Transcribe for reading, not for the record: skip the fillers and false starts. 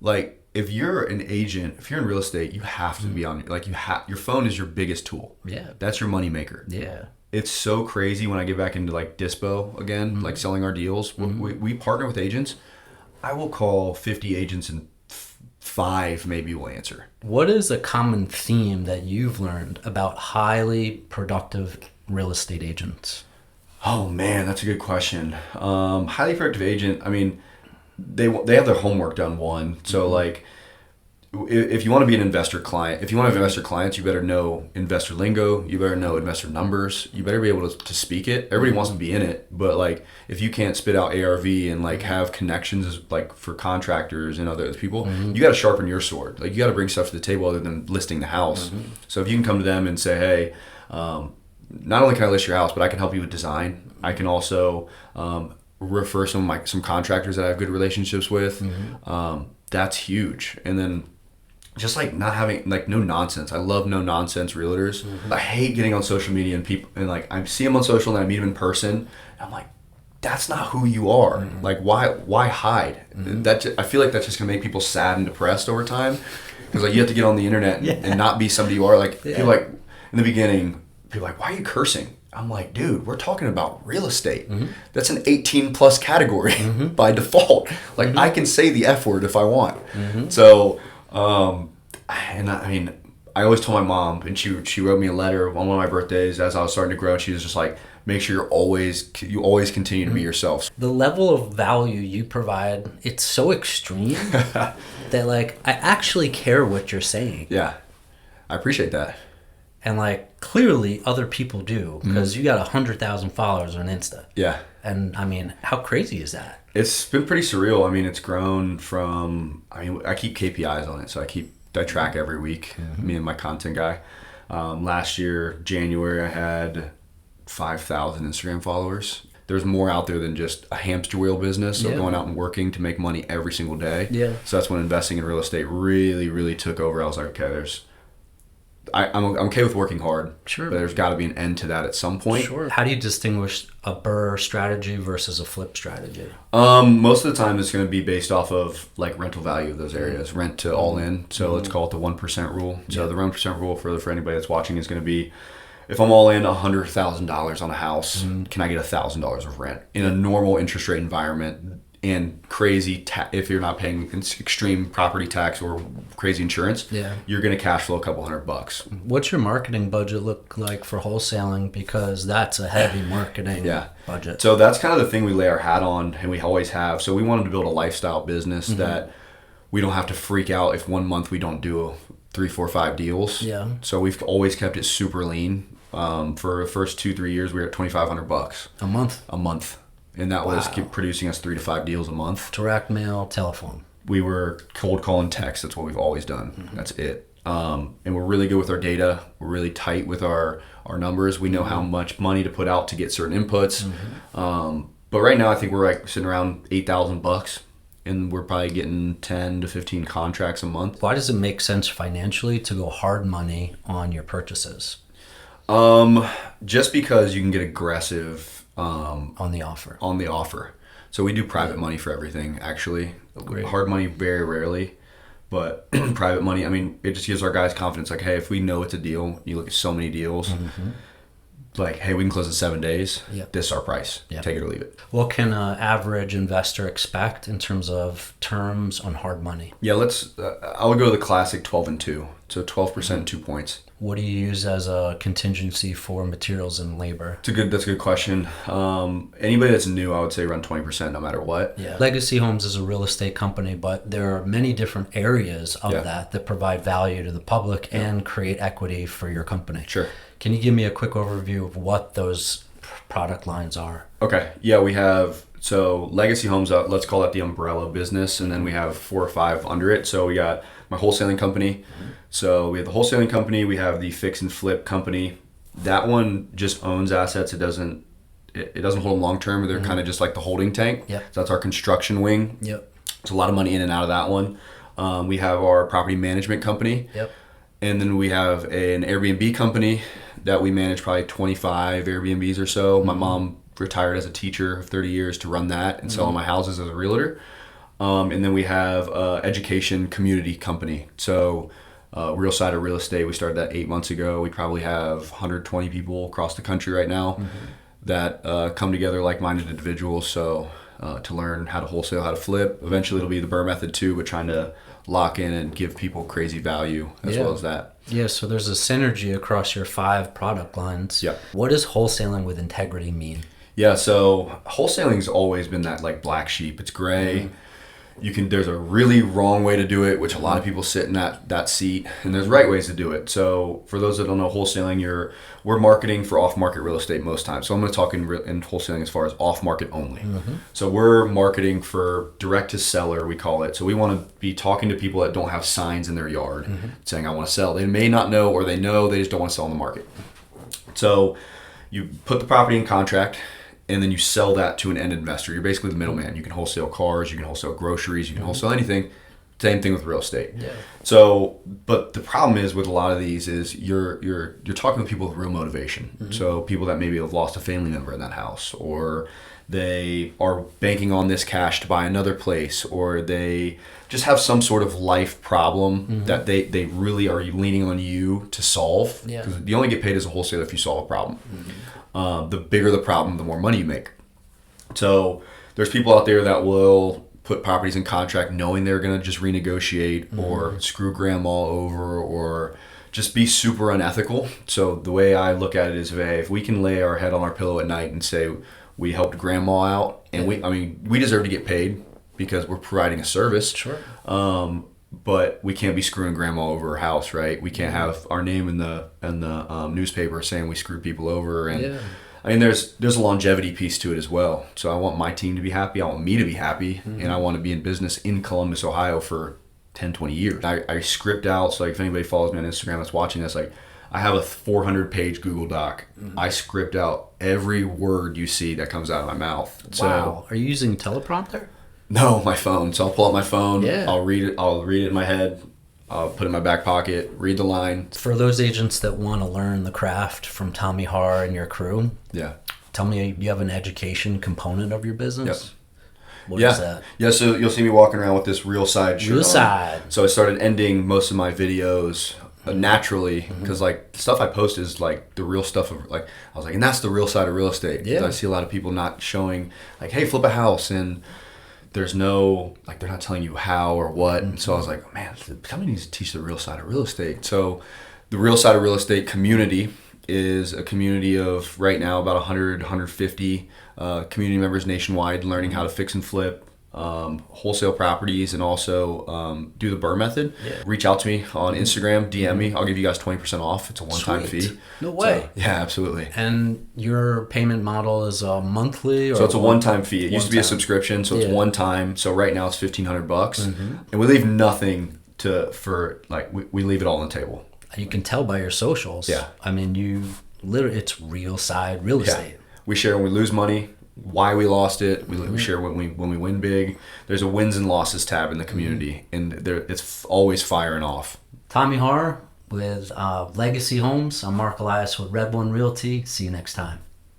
like if you're an agent, if you're in real estate, you have to be on, like your phone is your biggest tool. Yeah. That's your moneymaker. Yeah. It's so crazy when I get back into like Dispo again, like selling our deals. We partner with agents. I will call 50 agents and 5 maybe will answer. What is a common theme that you've learned about highly productive real estate agents? Oh man, that's a good question. Highly productive agent. I mean, they have their homework done. One, so like, if you want to be an investor client, if you want to have investor clients, you better know investor lingo. You better know investor numbers. You better be able to speak it. Everybody wants to be in it, but like, if you can't spit out ARV and like have connections like for contractors and other people, you got to sharpen your sword. Like, you got to bring stuff to the table other than listing the house. So if you can come to them and say, hey, not only can I list your house, but I can help you with design. I can also refer some contractors that I have good relationships with. That's huge. And then just like not having like no nonsense. I love no nonsense realtors. I hate getting on social media and people and like I see them on social and I meet them in person. And I'm like, that's not who you are. Like why hide? I feel like that's just gonna make people sad and depressed over time. Because like you have to get on the internet and not be somebody you are. Like people like in the beginning, people are like, why are you cursing? I'm like, dude, we're talking about real estate. That's an 18 plus category by default. Like I can say the F word if I want. So, and I mean, I always told my mom, and she wrote me a letter on one of my birthdays as I was starting to grow. And she was just like, make sure you always continue to be yourself. The level of value you provide, it's so extreme that like, I actually care what you're saying. Yeah, I appreciate that. And like clearly other people do because you got 100,000 followers on Insta. Yeah. And I mean, how crazy is that? It's been pretty surreal. I mean, it's grown from, I keep KPIs on it. So I track every week, me and my content guy. Last year, January, I had 5,000 Instagram followers. There's more out there than just a hamster wheel business. So going out and working to make money every single day. Yeah. So that's when investing in real estate really, really took over. I was like, okay, I'm okay with working hard. Sure. But there's got to be an end to that at some point. Sure. How do you distinguish a BRRRR strategy versus a flip strategy? Most of the time it's going to be based off of like rental value of those areas, rent to all in. So let's call it the 1% rule. So the 1% rule for anybody that's watching is going to be, if I'm all in $100,000 on a house, can I get $1,000 of rent in a normal interest rate environment? And crazy, if you're not paying extreme property tax or crazy insurance, you're going to cash flow a couple $100. What's your marketing budget look like for wholesaling? Because that's a heavy marketing budget. So that's kind of the thing we lay our hat on, and we always have. So we wanted to build a lifestyle business that we don't have to freak out if one month we don't do 3, 4, 5 deals. Yeah. So we've always kept it super lean. For the first 2-3 years, we were at $2,500 a month. A month. And that was keep producing us 3 to 5 deals a month. Direct mail, telephone. We were cold calling text. That's what we've always done. That's it. And we're really good with our data. We're really tight with our numbers. We know how much money to put out to get certain inputs. But right now, I think we're like sitting around $8,000, and we're probably getting 10 to 15 contracts a month. Why does it make sense financially to go hard money on your purchases? Just because you can get aggressive. On the offer. So we do private money for everything, actually. Great. Hard money very rarely, but private money, I mean, it just gives our guys confidence. Like, hey, if we know it's a deal, you look at so many deals, like, hey, we can close in 7 days. This is our price. Take it or leave it. What can an average investor expect in terms of terms on hard money? Yeah, I would go to the classic 12 and 2. So 12%, 2 points. What do you use as a contingency for materials and labor? That's a good question. Anybody that's new, I would say run 20% no matter what. Yeah. Legacy Homes is a real estate company, but there are many different areas of that provide value to the public and create equity for your company. Sure. Can you give me a quick overview of what those product lines are? Okay. Yeah, we have, so Legacy Homes, let's call that the umbrella business, and then we have 4 or 5 under it. So we got my wholesaling company. So we have the wholesaling company, we have the fix and flip company. That one just owns assets. It doesn't hold them long term. They're kind of just like the holding tank. So that's our construction wing. It's a lot of money in and out of that one. We have our property management company. And then we have an Airbnb company that we manage probably 25 Airbnbs or so. My mom retired as a teacher of 30 years to run that and sell my houses as a realtor. And then we have education community company. So Real Side of Real Estate, we started that 8 months ago. We probably have 120 people across the country right now that come together, like-minded individuals. So to learn how to wholesale, how to flip. Eventually it'll be the BRRRR method too, but trying to lock in and give people crazy value as well as that. Yeah, so there's a synergy across your 5 product lines. Yeah. What does wholesaling with integrity mean? Yeah, so wholesaling's always been that like black sheep. It's gray. There's a really wrong way to do it, which a lot of people sit in that seat, and there's right ways to do it. So for those that don't know wholesaling, we're marketing for off-market real estate most times. So I'm going to talk in wholesaling as far as off-market only. So we're marketing for direct to seller, we call it. So we want to be talking to people that don't have signs in their yard saying I want to sell. They may not know, or they know, they just don't want to sell on the market. So you put the property in contract, and then you sell that to an end investor. You're basically the middleman. You can wholesale cars, you can wholesale groceries, you can wholesale anything. Same thing with real estate. Yeah. So, but the problem is with a lot of these is you're talking to people with real motivation. So people that maybe have lost a family member in that house, or they are banking on this cash to buy another place, or they just have some sort of life problem that they really are leaning on you to solve. Yeah. Because you only get paid as a wholesaler if you solve a problem. The bigger the problem, the more money you make. So there's people out there that will put properties in contract knowing they're going to just renegotiate or screw grandma over or just be super unethical. So the way I look at it is, if we can lay our head on our pillow at night and say we helped grandma out, and we deserve to get paid because we're providing a service. Sure. But we can't be screwing grandma over her house, right? We can't have our name in the newspaper saying we screwed people over. And I mean, there's a longevity piece to it as well. So I want my team to be happy. I want me to be happy. And I want to be in business in Columbus, Ohio for 10, 20 years. I script out. So like if anybody follows me on Instagram that's watching this, like I have a 400-page Google Doc. I script out every word you see that comes out of my mouth. Wow. So, Are you using teleprompter? no, my phone. So I'll pull out my phone. Yeah. I'll read it in my head. I'll put it in my back pocket, read the line. For those agents that want to learn the craft from Tommy Harr and your crew, tell me, you have an education component of your business? Yep. What is that? Yeah, so you'll see me walking around with this Real Side shirt Real on. Side. So I started ending most of my videos naturally, because like the stuff I post is like the real stuff of, like, I was like, and that's the real side of real estate. Yeah. I see a lot of people not showing like, hey, flip a house, and there's no, like, they're not telling you how or what. And so I was like, man, the company needs to teach the real side of real estate. So the Real Side of Real Estate community is a community of right now about 100, 150 community members nationwide learning how to fix and flip wholesale properties, and also do the BRRRR method. Yeah. Reach out to me on Instagram, DM me. I'll give you guys 20% off. It's a one-time fee. No way. So, yeah, absolutely. And your payment model is monthly? Or so it's a one-time fee. It used to be a subscription, so it's one time. So right now it's $1,500, and we leave nothing we leave it all on the table. You can tell by your socials. Yeah. I mean, it's Real Side Real Estate. We share when we lose money, why we lost it. We share when we win big. There's a wins and losses tab in the community, and it's always firing off. Tommy Harr with Legacy Homes. I'm Marc Elias with Red One Realty. See you next time.